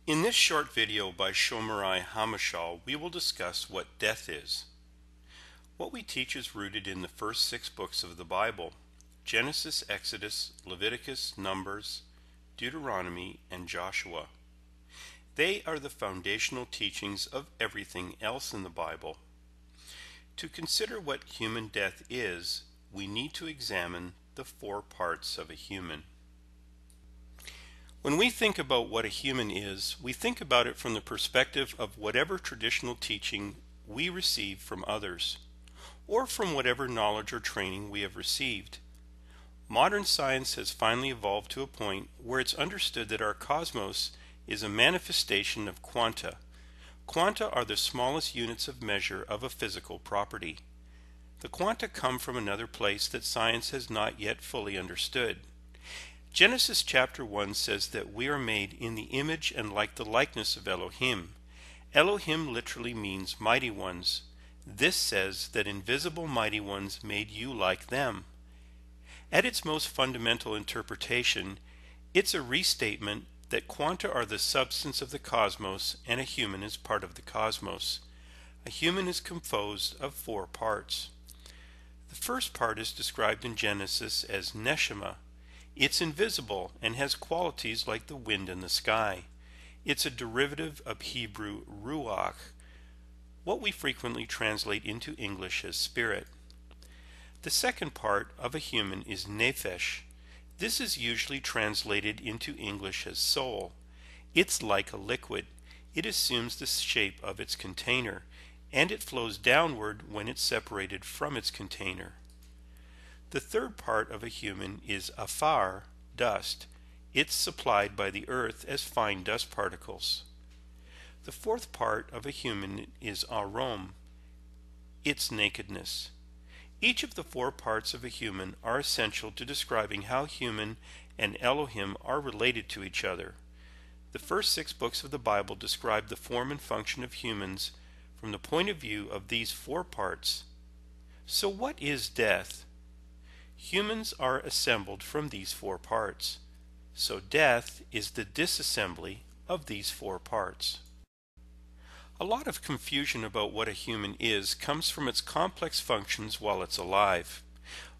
In this short video by Shomerai Hamashal, we will discuss what death is. What we teach is rooted in the first 6 books of the Bible: Genesis, Exodus, Leviticus, Numbers, Deuteronomy, and Joshua. They are the foundational teachings of everything else in the Bible. To consider what human death is, we need to examine the 4 parts of a human. When we think about what a human is, we think about it from the perspective of whatever traditional teaching we receive from others, or from whatever knowledge or training we have received. Modern science has finally evolved to a point where it's understood that our cosmos is a manifestation of quanta. Quanta are the smallest units of measure of a physical property. The quanta come from another place that science has not yet fully understood. Genesis chapter 1 says that we are made in the image and like the likeness of Elohim. Elohim literally means mighty ones. This says that invisible mighty ones made you like them. At its most fundamental interpretation, it's a restatement that quanta are the substance of the cosmos and a human is part of the cosmos. A human is composed of 4 parts. The first part is described in Genesis as neshama. It's invisible and has qualities like the wind in the sky. It's a derivative of Hebrew ruach, what we frequently translate into English as spirit. The second part of a human is nephesh. This is usually translated into English as soul. It's like a liquid. It assumes the shape of its container, and it flows downward when it's separated from its container. The third part of a human is afar, dust. It's supplied by the earth as fine dust particles. The fourth part of a human is arom. It's nakedness. Each of the 4 parts of a human are essential to describing how human and Elohim are related to each other. The first 6 books of the Bible describe the form and function of humans from the point of view of these 4 parts. So what is death? Humans are assembled from these 4 parts. So death is the disassembly of these 4 parts. A lot of confusion about what a human is comes from its complex functions while it's alive.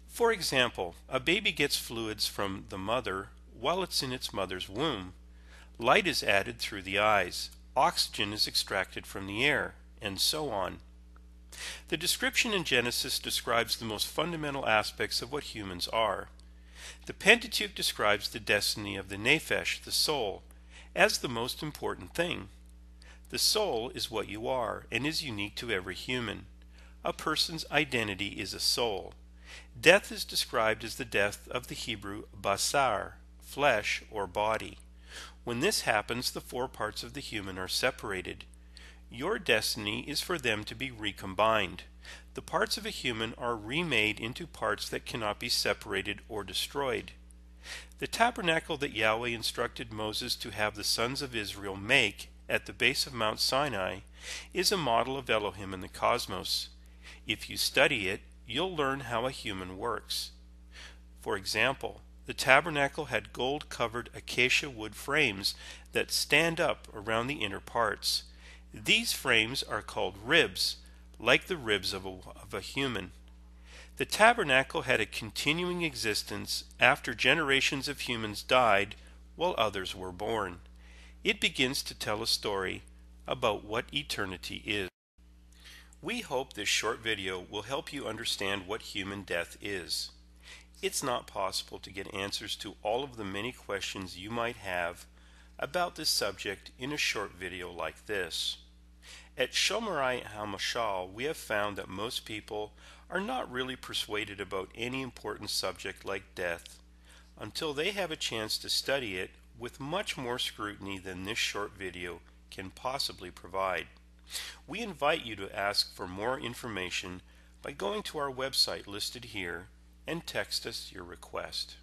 For example, a baby gets fluids from the mother while it's in its mother's womb. Light is added through the eyes, oxygen is extracted from the air, and so on. The description in Genesis describes the most fundamental aspects of what humans are. The Pentateuch describes the destiny of the nephesh, the soul, as the most important thing. The soul is what you are and is unique to every human. A person's identity is a soul. Death is described as the death of the Hebrew basar, flesh or body. When this happens, the 4 parts of the human are separated. Your destiny is for them to be recombined. The parts of a human are remade into parts that cannot be separated or destroyed. The tabernacle that Yahweh instructed Moses to have the sons of Israel make at the base of Mount Sinai is a model of Elohim in the cosmos. If you study it, you'll learn how a human works. For example, the tabernacle had gold-covered acacia wood frames that stand up around the inner parts. These frames are called ribs, like the ribs of a human. The tabernacle had a continuing existence after generations of humans died while others were born. It begins to tell a story about what eternity is. We hope this short video will help you understand what human death is. It's not possible to get answers to all of the many questions you might have about this subject in a short video like this. At Shomerai Hamashal, we have found that most people are not really persuaded about any important subject like death until they have a chance to study it with much more scrutiny than this short video can possibly provide. We invite you to ask for more information by going to our website listed here and text us your request.